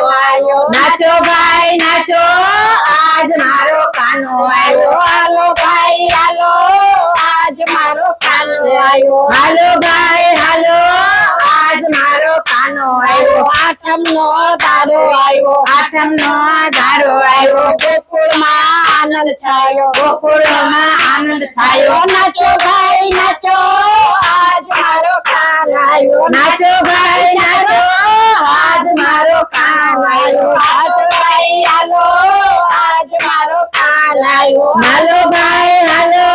આવ્યો નાચો ભાઈ નાચો આજ મારો કાનો આવ્યો હાલો ભાઈ હાલો આજ મારો કાનો આવ્યો હાલો ભાઈ હાલો આજ મારો કાનો આવ્યો આઠમ નો દાડો આવ્યો આઠમ નો દાડો આવ્યો ગોકુળમાં આનંદ છાયો ગોકુળમાં આનંદ છાયો નાચો ભાઈ નાચો આજ મારો કાન આવ્યો નાચો ભાઈ નાચો આજ મારો કાન આવ્યો આજ ભાઈ હાલો આજ મારો કાન આવ્યો હાલો ભાઈ હાલો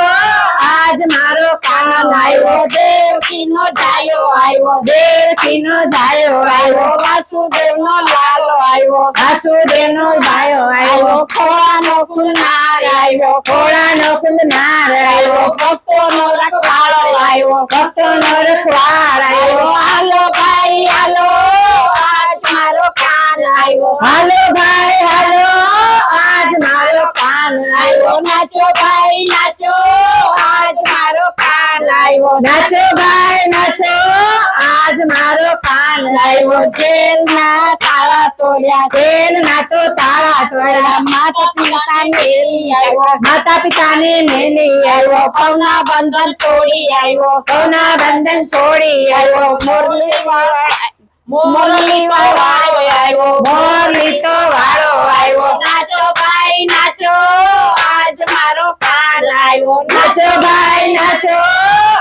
આજ મારો કાન આવ્યો દેવકી નો જાયો આવ્યો દેવકી નો જાયો આવ્યો વાસુદેવ નો લાલો આવ્યો વાસુદેવ નો ભાયો આવ્યો ખોળાનો કુંનાર આવ્યો ખોળાનો કુંદનાર આવ્યો ભક્તો નો રખવાળો આવ્યો ભક્તો નો રખવાળ આવ્યો હાલો ભાઈ હાલો આજ મારો કાન આવ્યો હાલો ભાઈ હાલો આજ મારો કાન આવ્યો નાચો ભાઈ નાચો આજ મારો કાન આવ્યો નાચો ભાઈ નાચો આજ મારો કાન આવ્યો જેલ ના તાળા તોડ્યા તેલ ના તો તાળા તોડ્યા માતા પિતા મેળી આવ્યો માતા પિતાને મેલી આવ્યો પૌના બંધન તોડી આવ્યો સૌના બંધન છોડી આવ્યો મોરલી વાળો આવ્યો મોરલી તો વાળો આવ્યો નાચો ભાઈ નાચો આજ મારો કાન આવ્યો નાચો ભાઈ નાચો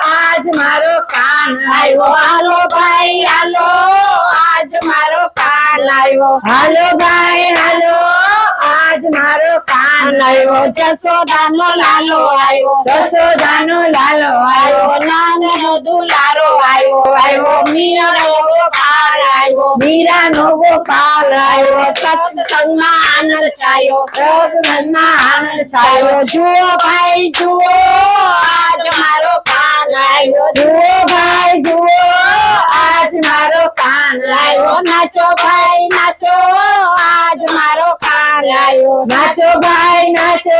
આજ મારો કાન આવ્યો હાલો ભાઈ હાલો આજ મારો કાન આવ્યો હાલો ભાઈ હાલો આજ મારો કાન આવ્યો જસોદાનો લાલો આવ્યો જશોદાનો લાલો આવ્યો નાનો દુલારો આવ્યો આવ્યો મીરાનો ગોપાલ આવ્યો મીરાનો ગોપાલ આવ્યો સત્સંગમાં આનંદ છાયો સત્સંગમાં આનંદ છાયો જુઓ ભાઈ જુઓ આજ મારો કાન આવ્યો જુઓ ભાઈ જુઓ આજ મારો કાન આવ્યો નાચો ભાઈ નાચો આજ મારો કાન આવ્યો નાચો ભાઈ નાચો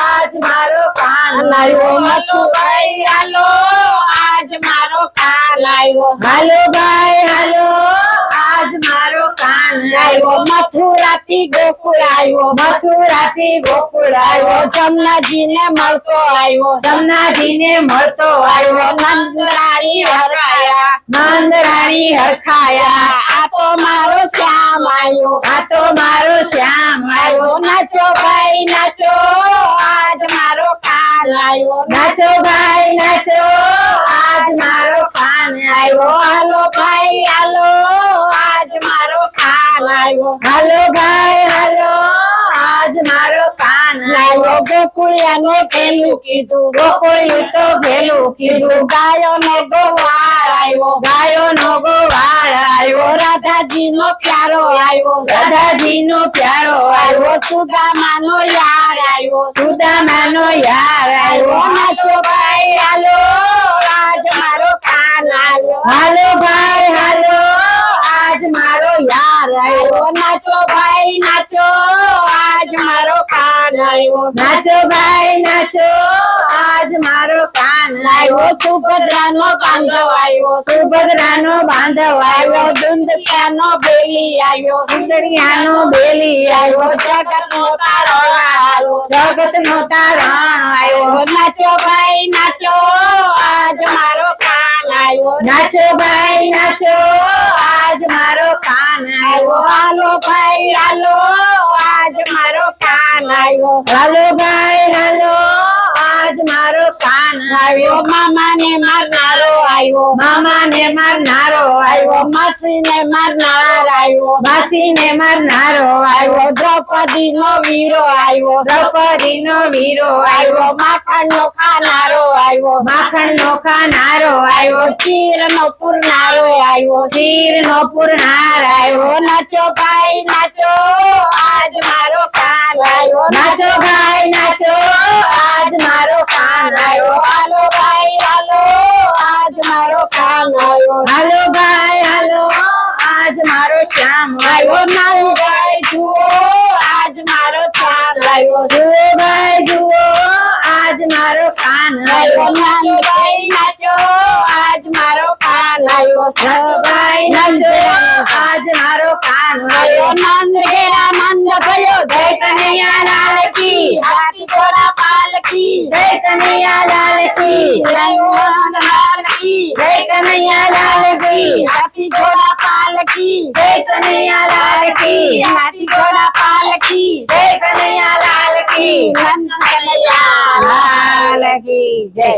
આજ મારો કાન આવ્યો હાલો ભાઈ હાલો આજ મારો કાન આવ્યો હાલો ભાઈ હાલો આજ મારો કાન આવ્યો મથુરાથી ગોકુળ આવ્યો મથુરાથી ગોકુળ આવ્યો જમનાજીને મળતો આવ્યો જમનાજીને મળતો આવ્યો નંદરાણી હરખાયા નંદરાણી હરખાયા આ તો મારો શ્યામ આવ્યો આ તો મારો શ્યામ આવ્યો નાચો ભાઈ નાચો આજ મારો કાન આવ્યો નાચો ભાઈ નાચો આજ મારો કાન આવ્યો હાલો ભાઈ હાલો આજ મારો કાન આવ્યો હાલો ભાઈ હાલો આજ મારો કાન આવ્યો ગોકુળિયાનો પેલું કીધું ગોકુળિયું તો ભેલું કીધું ગાયો નો ગોવાળ આવ્યો ગાયો નો ગોવાળ આવ્યો રાધાજી નો પ્યારો આવ્યો રાધાજી નો પ્યારો આવ્યો સુદામાનો યાર આવ્યો સુદામાનો યાર આવ્યો નાચો ભાઈ હાલો આજ મારો કાન આવ્યો હાલો ભાઈ હાલો આજ મારો યાર આવ્યો નાચો ભાઈ નાચો આજ મારો કાન આવ્યો નાચો ભાઈ નાચો આજ મારો કાન આવ્યો સુભદ્રાનો બાંધવ આવ્યો સુભદ્રાનો બાંધવ આવ્યો દુંદિયાનો બેલી આવ્યો કુંડળિયાનો બેલી આવ્યો જગતનો તારણહારો જગતનો તારણ આવ્યો નાચો ભાઈ નાચો આજ મારો કાન આવ્યો નાચો ભાઈ નાચો આજ મારો કાન આવ્યો હાલો ભાઈ હાલો આજ મારો કાન આવ્યો હાલો ભાઈ હાલો આજ મારો કાન આવ્યો મામાને મારનારો આવ્યો મામાને મારનારો આવ્યો માસીને મારનાર આવ્યો માસીને મારનારો આવ્યો દ્રૌપદીનો વીરો આવ્યો દ્રૌપદીનો વીરો આવ્યો માખણનો ખાનારો આવ્યો માખણનો ખાનારો આવ્યો ચીરનો પૂરનારો આવ્યો તીરનો પૂરનાર આવ્યો નાચો ભાઈ નાચો આજ મારો કાન આવ્યો નાચો ભાઈ નાચો આજ મારો કાન આવ્યો હાલો ભાઈ હાલો આજ મારો કાન આવ્યો હાલો ભાઈ હાલો આજ મારો શ્યામ આવ્યો નાનું ભાઈ જુઓ આજ મારો કાન આવ્યો જુઓ ભાઈ જુઓ આજ મારો કાન આવ્યો નાનું ભાઈ નાચો આજ મારો કાન આવ્યો ભાઈ નાચો આજ મારો કાન પાન થયો નંદ ઘેરા નંદ થયો જય કનૈયા લાલ કી હાથી ઘોડા પાલકી જય કનૈયા લાલ કી જય મોહનલાલ કી જય કનૈયા લાલ કી હાથી ઘોડા પાલકી જય કનૈયા લાલ કી હાથી ઘોડા પાલકી જય કનૈયા લાલ કી નંદ કનૈયા લાલ કી જય